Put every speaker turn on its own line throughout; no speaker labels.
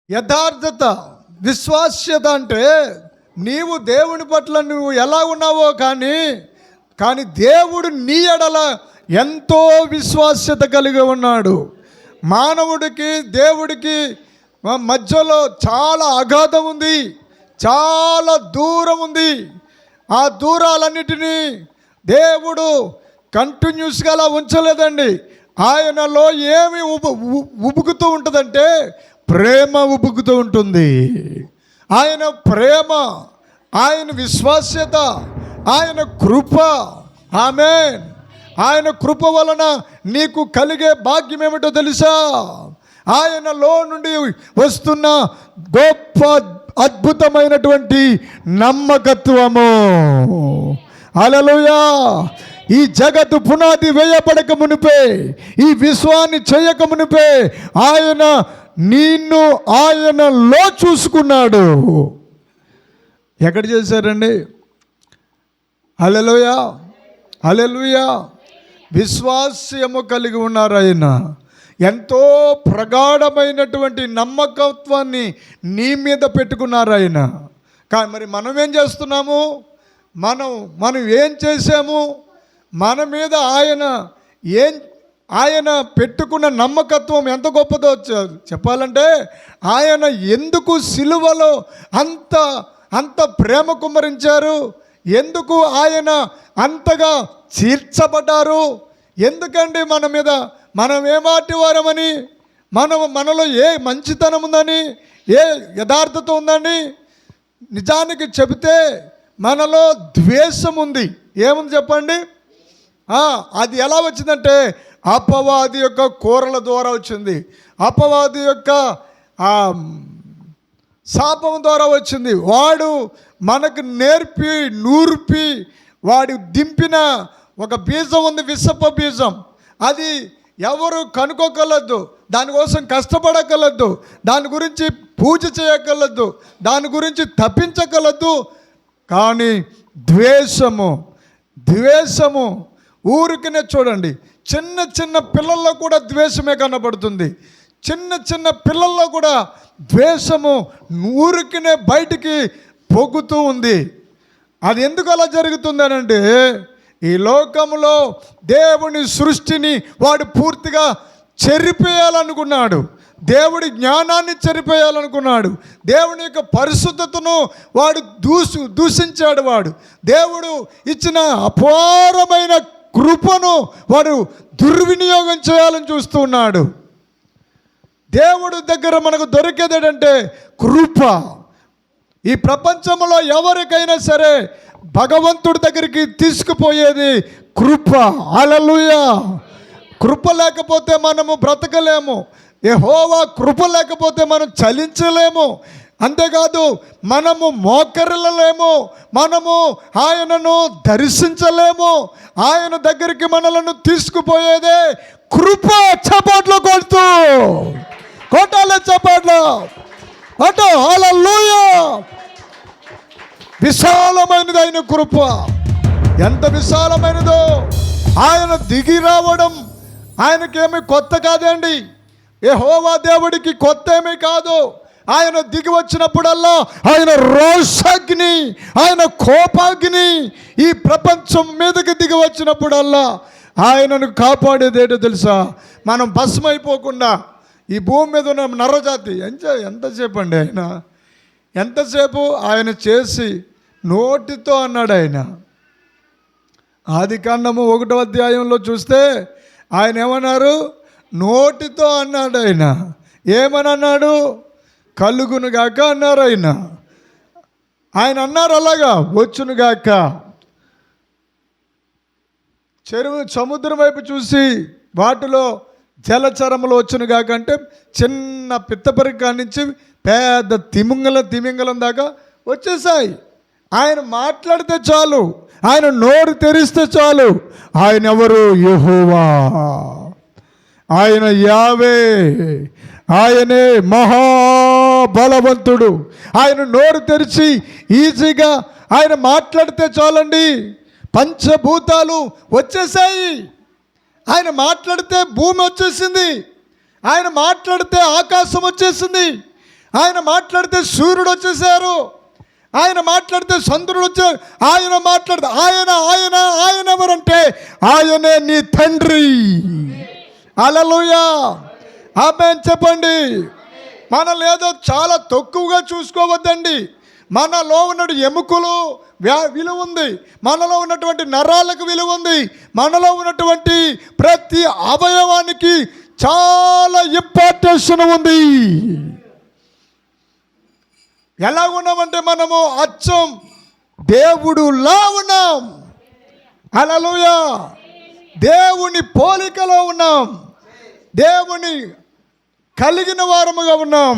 యథార్థత, విశ్వాస్యత అంటే నీవు దేవుని పట్ల నువ్వు ఎలా ఉన్నావో కానీ దేవుడు నీ ఎడల ఎంతో విశ్వాస్యత కలిగి ఉన్నాడు. మానవుడికి దేవుడికి మధ్యలో చాలా అగాధం ఉంది, చాలా దూరం ఉంది. ఆ దూరాలన్నిటినీ దేవుడు కంటిన్యూస్గా అలా ఉంచలేదండి. ఆయనలో ఏమి ఉబుకుతూ ఉంటుందంటే ప్రేమ ఉబుకుతూ ఉంటుంది. ఆయన ప్రేమ, ఆయన విశ్వాస్యత, ఆయన కృప. ఆమేన్. ఆయన కృప వలన నీకు కలిగే భాగ్యం ఏమిటో తెలుసా? ఆయనలో నుండి వస్తున్న గొప్ప అద్భుతమైనటువంటి నమ్మకత్వము. హల్లెలూయా. ఈ జగత్తు పునాది వేయబడక మునిపే, ఈ విశ్వాన్ని చేయక మునిపే ఆయన నిన్ను ఆయనలో చూసుకున్నాడు. ఎక్కడ చేశారండి? హల్లెలూయా, హల్లెలూయా. విశ్వాస్యము కలిగి ఉన్నారు. ఆయన ఎంతో ప్రగాఢమైనటువంటి నమ్మకత్వాన్ని నీ మీద పెట్టుకున్నారు ఆయన. కానీ మరి మనం ఏం చేస్తున్నాము? మనం ఏం చేసాము? మన మీద ఆయన పెట్టుకున్న నమ్మకత్వం ఎంత గొప్పదో చెప్పాలంటే, ఆయన ఎందుకు సిలువలో అంత ప్రేమ కుమ్మరించారు? ఎందుకు ఆయన అంతగా చీల్చబడ్డారు? ఎందుకండి మన మీద మనం ఏమాటి వారమని, మనలో ఏ మంచితనం ఉందని, ఏ యథార్థత ఉందని? నిజానికి చెబితే మనలో ద్వేషం ఉంది. ఏముంది చెప్పండి? అది ఎలా వచ్చిందంటే అపవాది యొక్క కోరల ద్వారా వచ్చింది. అపవాది యొక్క శాపం ద్వారా వచ్చింది. వాడు మనకు నూర్పి వాడు దింపిన ఒక బీజం ఉంది, విషప బీజం. అది ఎవరు కనుక్కోగలదు, దానికోసం కష్టపడగలదు, దాని గురించి పూజ చేయగలదు, దాని గురించి తప్పించగలదు. కానీ ద్వేషము ఊరికినే చూడండి, చిన్న పిల్లల్లో కూడా ద్వేషమే కనబడుతుంది. చిన్న పిల్లల్లో కూడా ద్వేషము ఊరికినే బయటికి పొగుతూ ఉంది. అది ఎందుకు అలా జరుగుతుందనంటే, ఈ లోకంలో దేవుని సృష్టిని వాడు పూర్తిగా చెరిపేయాలనుకున్నాడు. దేవుడి జ్ఞానాన్ని చెరిపేయాలనుకున్నాడు. దేవుని యొక్క పరిశుద్ధతను వాడు దూషించాడు. వాడు దేవుడు ఇచ్చిన అపారమైన కృపను వాడు దుర్వినియోగం చేయాలని చూస్తూ ఉన్నాడు. దేవుడి దగ్గర మనకు దొరికేది ఏంటంటే కృప. ఈ ప్రపంచంలో ఎవరికైనా సరే భగవంతుడి దగ్గరికి తీసుకుపోయేది కృప. హల్లెలూయా. కృప లేకపోతే మనము బ్రతకలేము. యెహోవా కృప లేకపోతే మనం చలించలేము. అంతేకాదు మనము మోకరిల్లలేము, మనము ఆయనను దర్శించలేము. ఆయన దగ్గరికి మనలను తీసుకుపోయేదే కృప. చపాట్లు కొట్టాలి, చపాట్లు అటు. హల్లెలూయా. విశాలమైనది ఆయన కృప. ఎంత విశాలమైనదో! ఆయన దిగి రావడం ఆయనకేమీ కొత్త కాదండి. యెహోవా దేవుడికి కొత్త ఏమీ కాదు. ఆయన దిగి వచ్చినప్పుడల్లా ఆయన రోషాగ్ని, ఆయన కోపాగ్ని ఈ ప్రపంచం మీదకి దిగి వచ్చినప్పుడల్లా ఆయనను కాపాడేదేటో తెలుసా? మనం భస్మైపోకుండా ఈ భూమి మీద ఉన్న నరజాతి ఎంతసేపు అండి, ఎంతసేపు ఆయన చేసి నోటితో అన్నాడు. ఆయన ఆదికాండము 1వ అధ్యాయంలో చూస్తే ఆయన ఏమన్నారు? నోటితో అన్నాడు. ఆయన ఏమని అన్నాడు? కలుగునుగాక అన్నారు. ఆయన అన్నారు అలాగా, వచ్చునుగాక. సముద్రం వైపు చూసి వాటిలో జలచరములు వచ్చునుగాక అంటే చిన్న పిత్తపరిక నుంచి పెద్ద తిమింగలం దాకా వచ్చేసాయి. ఆయన మాట్లాడితే చాలు, ఆయన నోరు తెరిస్తే చాలు. ఆయన ఎవరు? యెహోవా. ఆయన యావే. ఆయనే మహాబలవంతుడు. ఆయన నోరు తెరిచి ఈజీగా ఆయన మాట్లాడితే చాలండి, పంచభూతాలు వచ్చేసాయి. ఆయన మాట్లాడితే భూమి వచ్చేసింది, ఆయన మాట్లాడితే ఆకాశం వచ్చేసింది, ఆయన మాట్లాడితే సూర్యుడు వచ్చేసారు, ఆయన మాట్లాడితే చంద్రుడు వచ్చారు, ఆయన మాట్లాడితే ఆయన ఆయన ఆయన ఎవరంటే ఆయనే నీ తండ్రి. హల్లెలూయా, ఆమేన్ చెప్పండి. మనల్ని ఏదో చాలా తక్కువగా చూసుకోవద్దండి. మనలో ఉన్న ఎముకలు విలువ ఉంది, మనలో ఉన్నటువంటి నరాలకు విలువ ఉంది, మనలో ఉన్నటువంటి ప్రతి అవయవానికి చాలా ఇంపార్టెన్స్ ఉంది. ఎలా ఉన్నామంటే మనము అచ్చం దేవుడులా ఉన్నాం. హల్లెలూయా, దేవుని పోలికలో ఉన్నాం, దేవుని కలిగిన వారముగా ఉన్నాం.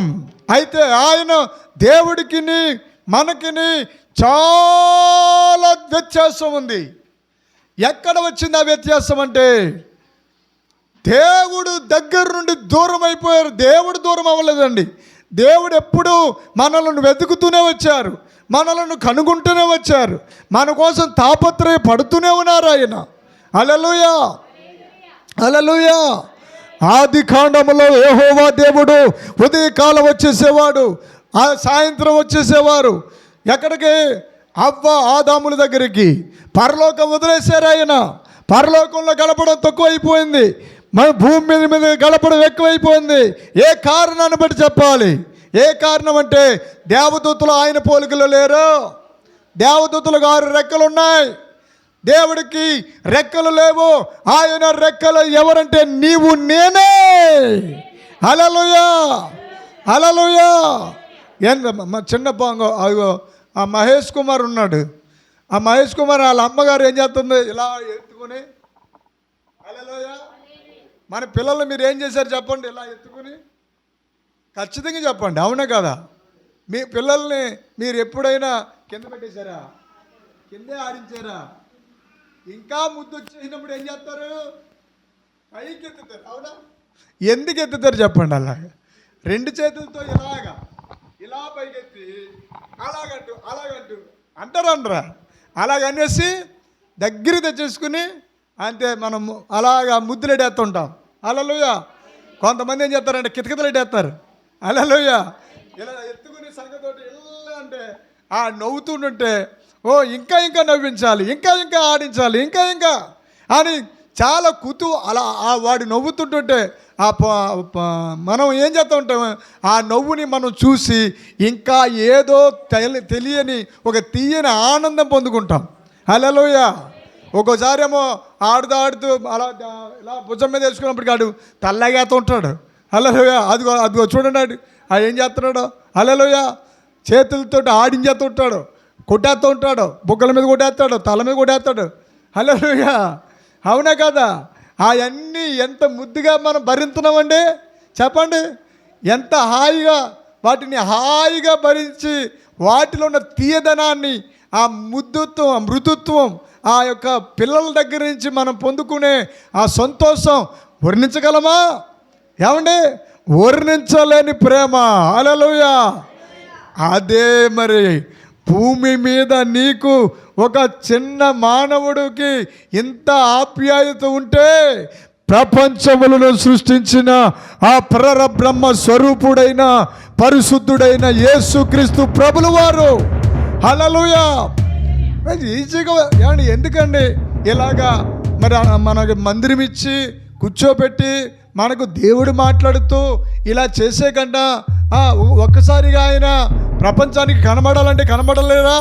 అయితే ఆయన దేవుడికి మనకిని చాలా వ్యత్యాసం ఉంది. ఎక్కడ వచ్చింది ఆ వ్యత్యాసం అంటే, దేవుడు దగ్గర నుండి దూరం అయిపోయారు, దేవుడు దూరం అవ్వలేదండి. దేవుడు ఎప్పుడు మనలను వెతుకుతూనే వచ్చారు, మనలను కనుగొంటూనే వచ్చారు, మన కోసం తాపత్రయ పడుతూనే ఉన్నారు ఆయన. హల్లెలూయా, హల్లెలూయా. ఆది కాండములో యెహోవా దేవుడు ఉదయకాలం వచ్చేసేవాడు, ఆ సాయంత్రం వచ్చేసేవారు. ఎక్కడికి? అవ్వ ఆదాముల దగ్గరికి. పరలోకం వదిలేశారు ఆయన. పరలోకంలో గడపడం తక్కువైపోయింది, మన భూమి మీద గడపడం ఎక్కువైపోయింది. ఏ కారణాన్ని బట్టి చెప్పాలి? ఏ కారణం అంటే దేవదూతలు ఆయన పోలికలో లేరు. దేవదూతలు 6 రెక్కలు ఉన్నాయి, దేవుడికి రెక్కలు లేవు. ఆయన రెక్కలు ఎవరంటే నీవు నేనే. హల్లెలూయా, హల్లెలూయా. మా చిన్న పొంగ అయ్యో ఆ మహేష్ కుమార్ ఉన్నాడు. ఆ మహేష్ కుమార్ వాళ్ళ అమ్మగారు ఏం చేస్తుంది? ఇలా ఎత్తుకుని, హల్లెలూయా. మన పిల్లలు మీరు ఏం చేశారు చెప్పండి? ఇలా ఎత్తుకుని ఖచ్చితంగా చెప్పండి, అవునా కదా? మీ పిల్లల్ని మీరు ఎప్పుడైనా కింద పెట్టేశారా? కిందే ఆడించారా? ఇంకా ముద్దు వచ్చేసినప్పుడు ఏం చేస్తారు? పైకి ఎత్తుతారు, అవునా? ఎందుకు ఎత్తుతారు చెప్పండి? అలాగా 2 చేతులతో ఇలాగా ఇలా పైకెత్తి అలాగంటూ అలాగంటూ అంటారా? అలాగనేసి దగ్గర తెచ్చేసుకుని అంతే మనం అలాగా ముద్దులెడేస్తుంటాం. హల్లెలూయా. కొంతమంది ఏం చేస్తారంటే కితకితలెట్టేస్తారు. హల్లెలూయా. ఇలా ఎత్తుకుని సంగతోటి ఇలా అంటే ఆ నవ్వుతుంటే ఓ ఇంకా ఇంకా నవ్వించాలి, ఇంకా ఇంకా ఆడించాలి, ఇంకా ఇంకా అని చాలా అలా వాడు నవ్వుతుంటుంటే మనం ఏం చేస్తూ ఉంటాం? ఆ నవ్వుని మనం చూసి ఇంకా ఏదో తెలియని ఒక తీయని ఆనందం పొందుకుంటాం. హల్లెలూయా. ఒక్కోసారి ఏమో ఆడుతూ అలా ఇలా భుజం మీద వేసుకున్నప్పుడు కాడు తల్లగేస్తూ ఉంటాడు. హల్లెలూయా. అదిగో చూడండి అది ఏం చేస్తున్నాడు? హల్లెలూయా. చేతులతో ఆడించేస్తూ ఉంటాడు, కొట్టేస్తూ ఉంటాడు, బుగ్గల మీద కొట్టేస్తాడు, తల మీద కొట్టేస్తాడు. హల్లెలూయా, అవునా కదా? అవన్నీ ఎంత ముద్దుగా మనం భరిస్తున్నామండి చెప్పండి. ఎంత హాయిగా వాటిని హాయిగా భరించి వాటిలో ఉన్న తీయదనాన్ని, ఆ ముద్దుత్వం, మృదుత్వం, ఆ యొక్క పిల్లల దగ్గర నుంచి మనం పొందుకునే ఆ సంతోషం వర్ణించగలమా? ఏమండి? వర్ణించలేని ప్రేమ. హల్లెలూయా. అదే మరి భూమి మీద నీకు ఒక చిన్న మానవుడికి ఇంత ఆప్యాయత ఉంటే ప్రపంచములను సృష్టించిన ఆ పరబ్రహ్మ స్వరూపుడైన పరిశుద్ధుడైన యేసుక్రీస్తు ప్రభుల వారు. హల్లెలూయా. ఈజీగా ఏమండి? ఎందుకండి ఇలాగా మరి మనకి మందిరం ఇచ్చి కూర్చోబెట్టి మనకు దేవుడు మాట్లాడుతూ ఇలా చేసే కన్నా ఒక్కసారిగా ఆయన ప్రపంచానికి కనబడాలంటే కనబడలేరా?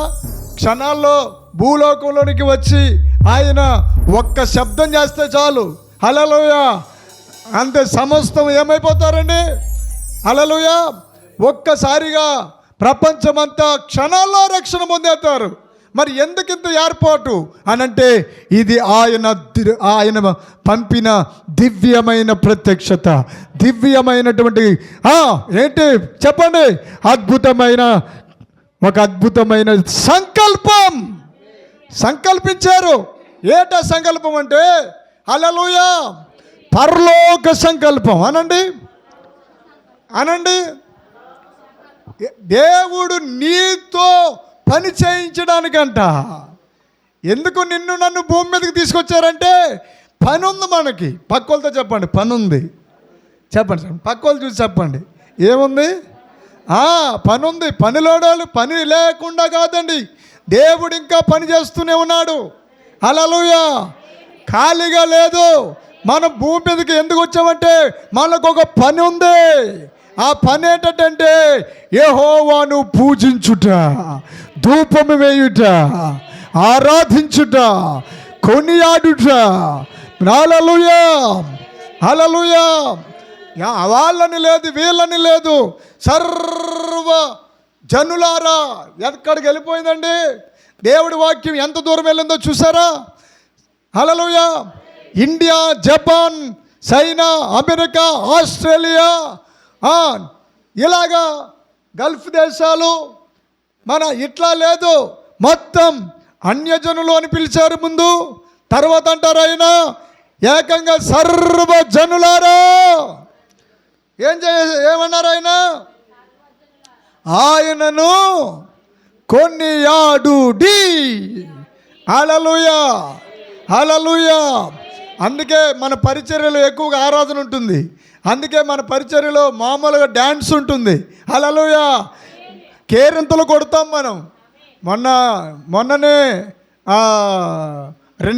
క్షణాల్లో భూలోకంలోనికి వచ్చి ఆయన ఒక్క శబ్దం చేస్తే చాలు, హల్లెలూయా, అంతే సమస్తం ఏమైపోతారండి? హల్లెలూయా. ఒక్కసారిగా ప్రపంచమంతా క్షణాల్లో రక్షణ పొందేస్తారు. మరి ఎందుకింత ఏర్పాటు అనంటే ఇది ఆయన పంపిన దివ్యమైన ప్రత్యక్షత, దివ్యమైనటువంటి ఏంటి చెప్పండి? అద్భుతమైన సంకల్పం సంకల్పించారు. ఏటా సంకల్పం అంటే? హల్లెలూయా, పరలోక సంకల్పం. అనండి. దేవుడు నీతో పని చేయించడానికంట. ఎందుకు నిన్ను నన్ను భూమి మీదకి తీసుకొచ్చారంటే పని ఉంది మనకి. పక్కోళ్ళతో చెప్పండి, పని ఉంది. చెప్పండి, పక్కోళ్ళు చూసి చెప్పండి, ఏముంది? పని ఉంది. పనిలోడాలు పని లేకుండా కాదండి, దేవుడు ఇంకా పని చేస్తూనే ఉన్నాడు. హల్లెలూయా. ఖాళీగా లేదు. మనం భూమి మీదకి ఎందుకు వచ్చామంటే మనకు ఒక పని ఉంది. ఆ పని ఏంటంటే యెహోవాను పూజించుట, ధూపము వేయుట, ఆరాధించుట, కొనియాడుట. హల్లెలూయా, హల్లెలూయా. వాళ్ళని లేదు, వీళ్ళని లేదు, సర్వ జనులారా. ఎక్కడికి వెళ్ళిపోయిందండి దేవుడి వాక్యం? ఎంత దూరం వెళ్ళిందో చూసారా? Hallelujah. India, Japan, China, America, Australia, ఇలాగా గల్ఫ్ దేశాలు, మన ఇట్లా లేదు, మొత్తం అన్యజనులు అని పిలిచారు ముందు. తర్వాత అంటారు ఆయన ఏకంగా సర్వ జనులారా. ఏమన్నారు ఆయన? ఆయనను కొనియాడుడి. హల్లెలూయా, హల్లెలూయా. అందుకే మన పరిచర్యలో ఎక్కువగా ఆరాధన ఉంటుంది. అందుకే మన పరిచర్యలో మామూలుగా డ్యాన్స్ ఉంటుంది. హల్లెలూయా. కేరింతలు కొడతాం మనం. మొన్ననే 2